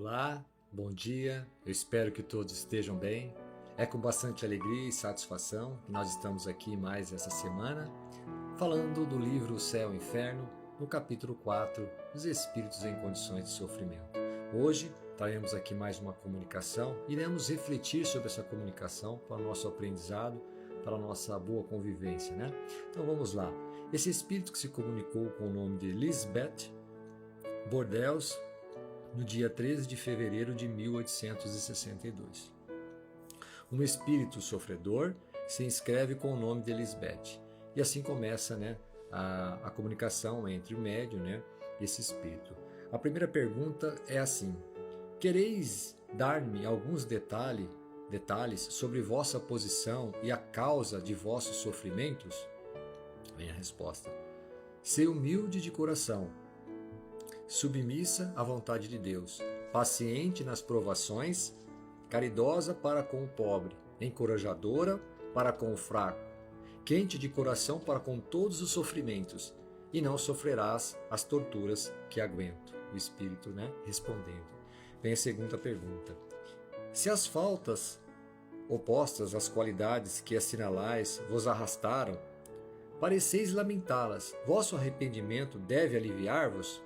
Olá, bom dia, eu espero que todos estejam bem. É com bastante alegria e satisfação que nós estamos aqui mais essa semana, falando do livro O Céu e o Inferno, no capítulo 4, Os Espíritos em Condições de Sofrimento. Hoje traremos aqui mais uma comunicação, iremos refletir sobre essa comunicação para o nosso aprendizado, para a nossa boa convivência, né? Então vamos lá. Esse espírito que se comunicou com o nome de Lisbeth Bordels, no dia 13 de fevereiro de 1862. Um espírito sofredor se inscreve com o nome de Lisbeth. E assim começa, a comunicação entre o médium, e esse espírito. A primeira pergunta é assim: quereis dar-me alguns detalhes sobre vossa posição e a causa de vossos sofrimentos? Vem a resposta. Ser humilde de coração, submissa à vontade de Deus, paciente nas provações, caridosa para com o pobre, encorajadora para com o fraco, quente de coração para com todos os sofrimentos, e não sofrerás as torturas que aguento. O Espírito, respondendo. Vem a segunda pergunta. Se as faltas opostas às qualidades que assinalais vos arrastaram, pareceis lamentá-las, vosso arrependimento deve aliviar-vos?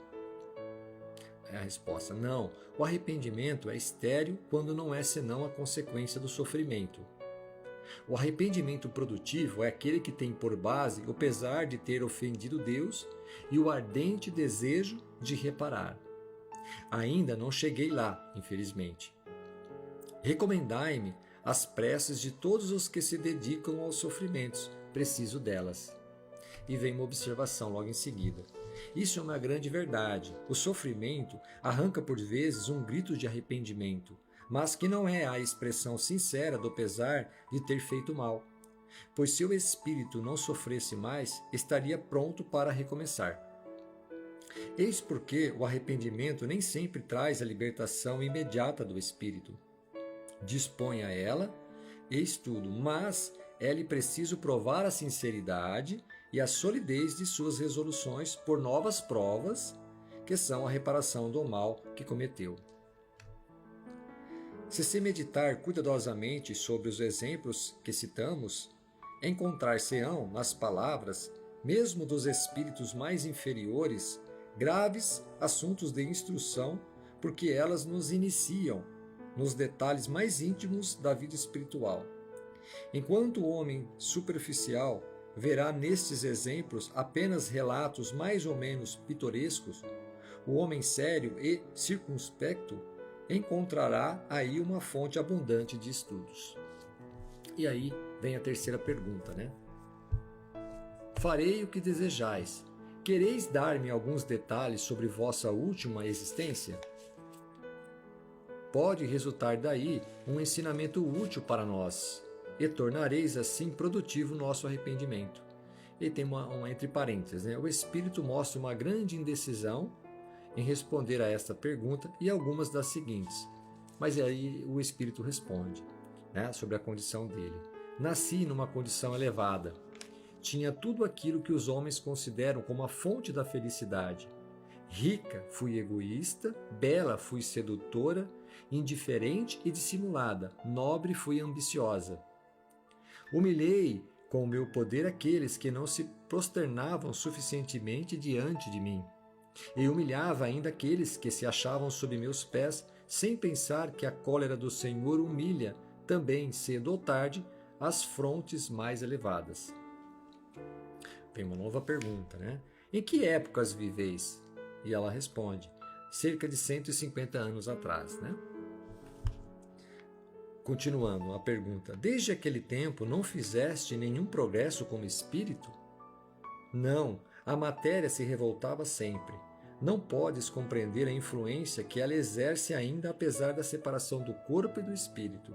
É a resposta: não. O arrependimento é estéril quando não é senão a consequência do sofrimento. O arrependimento produtivo é aquele que tem por base o pesar de ter ofendido Deus e o ardente desejo de reparar. Ainda não cheguei lá, infelizmente. Recomendai-me as preces de todos os que se dedicam aos sofrimentos. Preciso delas. E vem uma observação logo em seguida. Isso é uma grande verdade. O sofrimento arranca por vezes um grito de arrependimento, mas que não é a expressão sincera do pesar de ter feito mal. Pois se o espírito não sofresse mais, estaria pronto para recomeçar. Eis porque o arrependimento nem sempre traz a libertação imediata do espírito. Dispõe a ela, eis tudo, mas é-lhe preciso provar a sinceridade e a solidez de suas resoluções por novas provas, que são a reparação do mal que cometeu. Se meditar cuidadosamente sobre os exemplos que citamos, encontrar-se-ão nas palavras, mesmo dos espíritos mais inferiores, graves assuntos de instrução, porque elas nos iniciam nos detalhes mais íntimos da vida espiritual. Enquanto o homem superficial verá nestes exemplos apenas relatos mais ou menos pitorescos, o homem sério e circunspecto encontrará aí uma fonte abundante de estudos. E aí vem a terceira pergunta, Farei o que desejais. Quereis dar-me alguns detalhes sobre vossa última existência? Pode resultar daí um ensinamento útil para nós, e tornareis assim produtivo nosso arrependimento. E tem uma entre parênteses, O Espírito mostra uma grande indecisão em responder a esta pergunta e algumas das seguintes. Mas aí o Espírito responde, sobre a condição dele. Nasci numa condição elevada. Tinha tudo aquilo que os homens consideram como a fonte da felicidade. Rica, fui egoísta, bela, fui sedutora, indiferente e dissimulada, nobre, fui ambiciosa. Humilhei com o meu poder aqueles que não se prosternavam suficientemente diante de mim, e humilhava ainda aqueles que se achavam sob meus pés, sem pensar que a cólera do Senhor humilha, também, cedo ou tarde, as frontes mais elevadas. Vem uma nova pergunta, Em que épocas viveis? E ela responde, cerca de 150 anos atrás, Continuando a pergunta, desde aquele tempo não fizeste nenhum progresso como espírito? Não, a matéria se revoltava sempre. Não podes compreender a influência que ela exerce ainda apesar da separação do corpo e do espírito.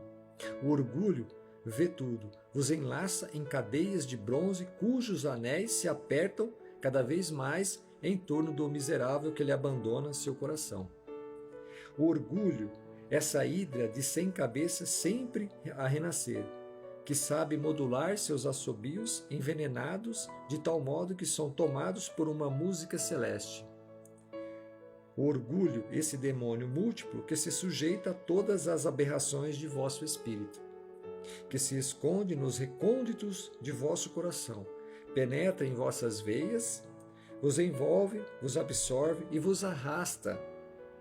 O orgulho vê tudo, vos enlaça em cadeias de bronze cujos anéis se apertam cada vez mais em torno do miserável que lhe abandona seu coração. O orgulho, essa hidra de 100 cabeças sempre a renascer, que sabe modular seus assobios envenenados de tal modo que são tomados por uma música celeste. O orgulho, esse demônio múltiplo que se sujeita a todas as aberrações de vosso espírito, que se esconde nos recônditos de vosso coração, penetra em vossas veias, vos envolve, vos absorve e vos arrasta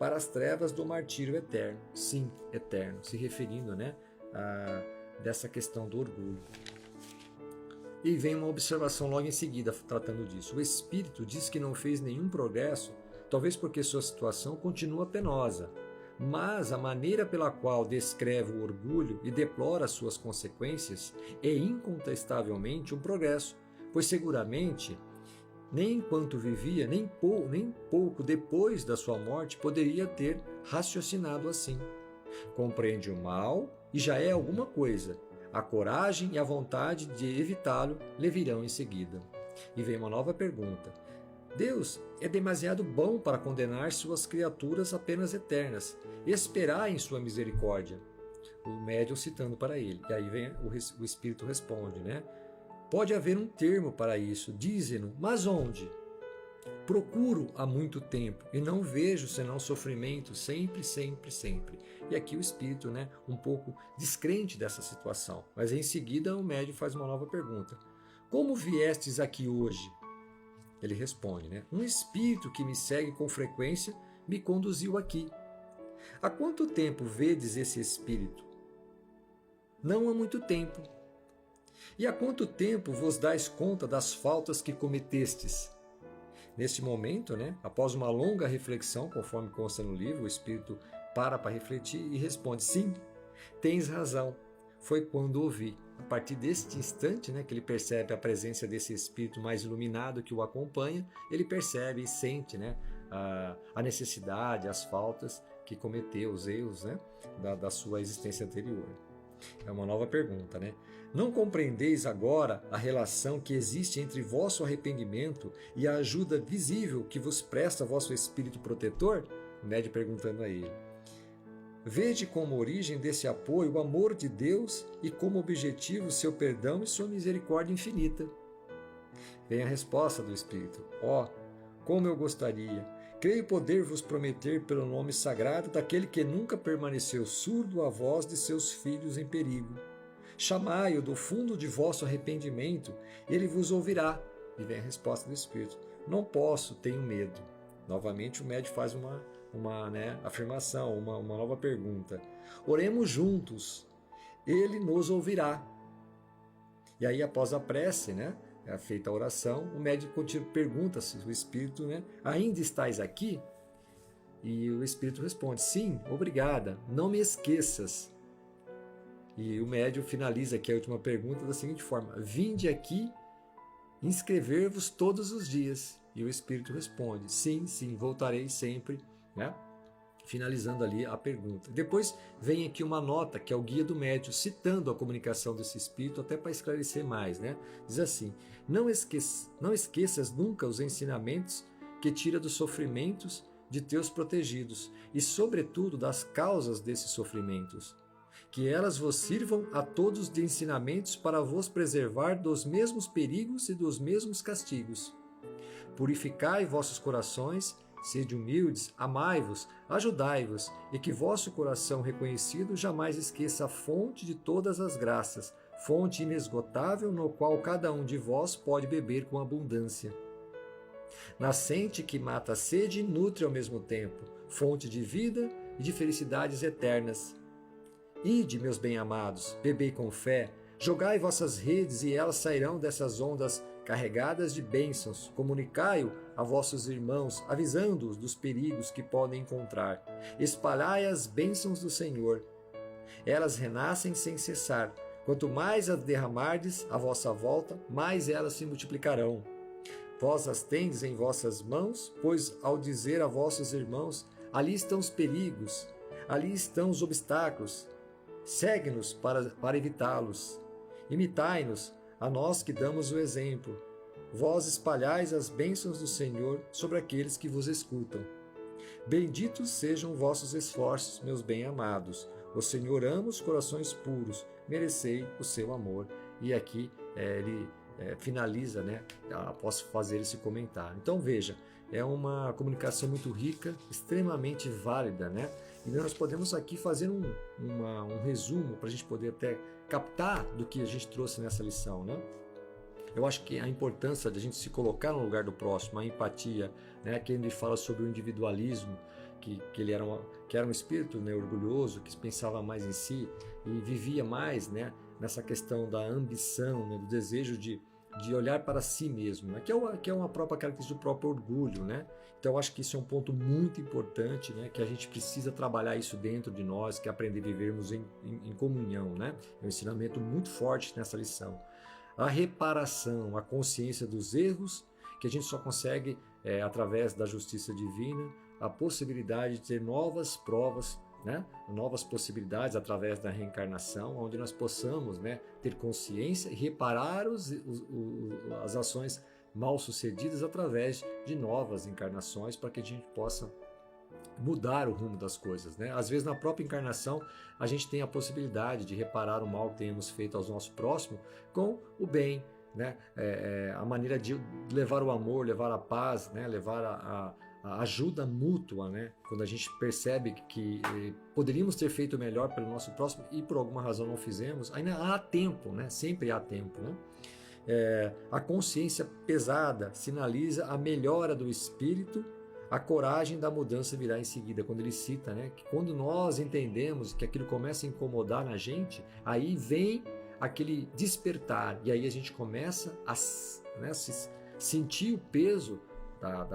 para as trevas do martírio eterno. Sim, eterno, se referindo, dessa questão do orgulho. E vem uma observação logo em seguida, tratando disso. O espírito diz que não fez nenhum progresso, talvez porque sua situação continua penosa, mas a maneira pela qual descreve o orgulho e deplora suas consequências é incontestavelmente um progresso, pois seguramente nem enquanto vivia, nem pouco depois da sua morte poderia ter raciocinado assim. Compreende o mal e já é alguma coisa. A coragem e a vontade de evitá-lo lhe virão em seguida. E vem uma nova pergunta. Deus é demasiado bom para condenar suas criaturas apenas eternas. Esperai em sua misericórdia. O médium citando para ele. E aí vem o Espírito responde, Pode haver um termo para isso, dize-no, mas onde? Procuro há muito tempo e não vejo senão sofrimento sempre, sempre, sempre. E aqui o Espírito, um pouco descrente dessa situação. Mas em seguida o médium faz uma nova pergunta. Como viestes aqui hoje? Ele responde, Um espírito que me segue com frequência me conduziu aqui. Há quanto tempo vedes esse espírito? Não há muito tempo. E há quanto tempo vos dais conta das faltas que cometestes? Neste momento, após uma longa reflexão, conforme consta no livro, o espírito para refletir e responde, sim, tens razão, foi quando ouvi. A partir deste instante, que ele percebe a presença desse espírito mais iluminado que o acompanha, ele percebe e sente a necessidade, as faltas que cometeu, os erros da sua existência anterior. É uma nova pergunta, Não compreendeis agora a relação que existe entre vosso arrependimento e a ajuda visível que vos presta vosso espírito protetor? O médium perguntando a ele. Vede como origem desse apoio o amor de Deus e como objetivo seu perdão e sua misericórdia infinita. Vem a resposta do Espírito. Como eu gostaria! Creio poder vos prometer pelo nome sagrado daquele que nunca permaneceu surdo à voz de seus filhos em perigo. Chamai-o do fundo de vosso arrependimento, ele vos ouvirá. E vem a resposta do Espírito. Não posso, tenho medo. Novamente o médium faz uma afirmação, uma nova pergunta. Oremos juntos, ele nos ouvirá. E aí após a prece, feita a oração, o médium pergunta se o Espírito, ainda estais aqui? E o Espírito responde, sim, obrigada, não me esqueças. E o médium finaliza aqui a última pergunta da seguinte forma, vinde aqui inscrever-vos todos os dias. E o Espírito responde, sim, voltarei sempre, finalizando ali a pergunta. Depois vem aqui uma nota, que é o guia do médium, citando a comunicação desse Espírito, até para esclarecer mais. Diz assim, não esqueças nunca os ensinamentos que tira dos sofrimentos de teus protegidos, e sobretudo das causas desses sofrimentos. Que elas vos sirvam a todos de ensinamentos para vos preservar dos mesmos perigos e dos mesmos castigos. Purificai vossos corações, sede humildes, amai-vos, ajudai-vos, e que vosso coração reconhecido jamais esqueça a fonte de todas as graças, fonte inesgotável no qual cada um de vós pode beber com abundância. Nascente que mata a sede e nutre ao mesmo tempo, fonte de vida e de felicidades eternas. Ide, meus bem-amados, bebei com fé, jogai vossas redes e elas sairão dessas ondas carregadas de bênçãos, comunicai-o a vossos irmãos, avisando-os dos perigos que podem encontrar. Espalhai as bênçãos do Senhor. Elas renascem sem cessar. Quanto mais as derramardes à vossa volta, mais elas se multiplicarão. Vós as tendes em vossas mãos, pois ao dizer a vossos irmãos, ali estão os perigos, ali estão os obstáculos, segue-nos para evitá-los. Imitai-nos, a nós que damos o exemplo. Vós espalhais as bênçãos do Senhor sobre aqueles que vos escutam. Benditos sejam vossos esforços, meus bem-amados. O Senhor ama os corações puros, merecei o seu amor. E aqui ele finaliza, né, após fazer esse comentário. Então veja, é uma comunicação muito rica, extremamente válida, né? E nós podemos aqui fazer um resumo para a gente poder até captar do que a gente trouxe nessa lição, né? Eu acho que a importância de a gente se colocar no lugar do próximo, a empatia, né? Que ele fala sobre o individualismo, que ele era um espírito, né, orgulhoso, que pensava mais em si e vivia mais, né, nessa questão da ambição, né, do desejo de olhar para si mesmo, né, que é uma própria característica do próprio orgulho, né? Então acho que isso é um ponto muito importante, né, que a gente precisa trabalhar isso dentro de nós, que é aprender a vivermos em comunhão, né? É um ensinamento muito forte nessa lição. A reparação, a consciência dos erros, que a gente só consegue através da justiça divina, a possibilidade de ter novas provas, né? Novas possibilidades através da reencarnação, onde nós possamos, né, ter consciência e reparar as ações mal sucedidas através de novas encarnações, para que a gente possa mudar o rumo das coisas, né? Às vezes na própria encarnação a gente tem a possibilidade de reparar o mal que tenhamos feito aos nossos próximos com o bem, né? A maneira de levar o amor, levar a paz, né? Levar a ajuda mútua, né? Quando a gente percebe que poderíamos ter feito melhor pelo nosso próximo e por alguma razão não fizemos, ainda há tempo, né? Sempre há tempo, né? A consciência pesada sinaliza a melhora do espírito, a coragem da mudança virá em seguida, quando ele cita, né, que quando nós entendemos que aquilo começa a incomodar na gente, aí vem aquele despertar, e aí a gente começa a, né, sentir o peso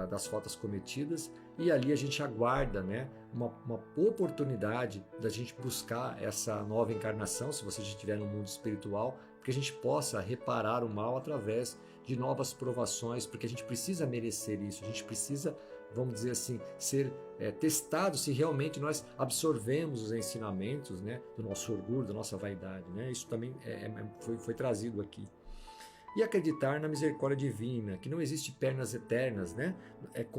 das faltas cometidas, e ali a gente aguarda, né, uma oportunidade da gente buscar essa nova encarnação, se você já estiver no mundo espiritual, que a gente possa reparar o mal através de novas provações, porque a gente precisa merecer isso, a gente precisa, vamos dizer assim, ser testado se realmente nós absorvemos os ensinamentos, né, do nosso orgulho, da nossa vaidade, né? Isso também foi trazido aqui. E acreditar na misericórdia divina, que não existe pernas eternas, né?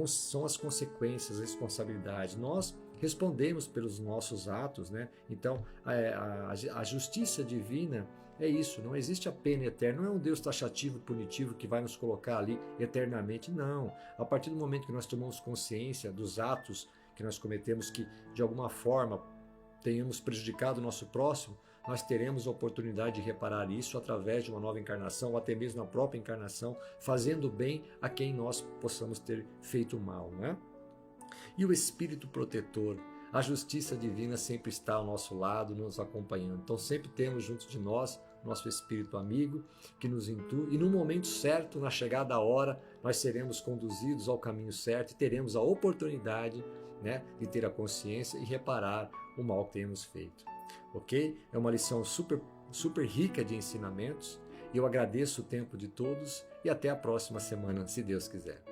São as consequências, as responsabilidades. Nós respondemos pelos nossos atos, né? Então, a justiça divina é isso, não existe a pena eterna, não é um Deus taxativo, punitivo, que vai nos colocar ali eternamente, não. A partir do momento que nós tomamos consciência dos atos que nós cometemos, que de alguma forma tenhamos prejudicado o nosso próximo, nós teremos a oportunidade de reparar isso através de uma nova encarnação, ou até mesmo na própria encarnação, fazendo bem a quem nós possamos ter feito mal, né? E o Espírito protetor, a justiça divina sempre está ao nosso lado, nos acompanhando. Então sempre temos junto de nós nosso Espírito amigo, que nos intui, e no momento certo, na chegada da hora, nós seremos conduzidos ao caminho certo e teremos a oportunidade, né, de ter a consciência e reparar o mal que temos feito. Ok? É uma lição super rica de ensinamentos. Eu agradeço o tempo de todos e até a próxima semana, se Deus quiser.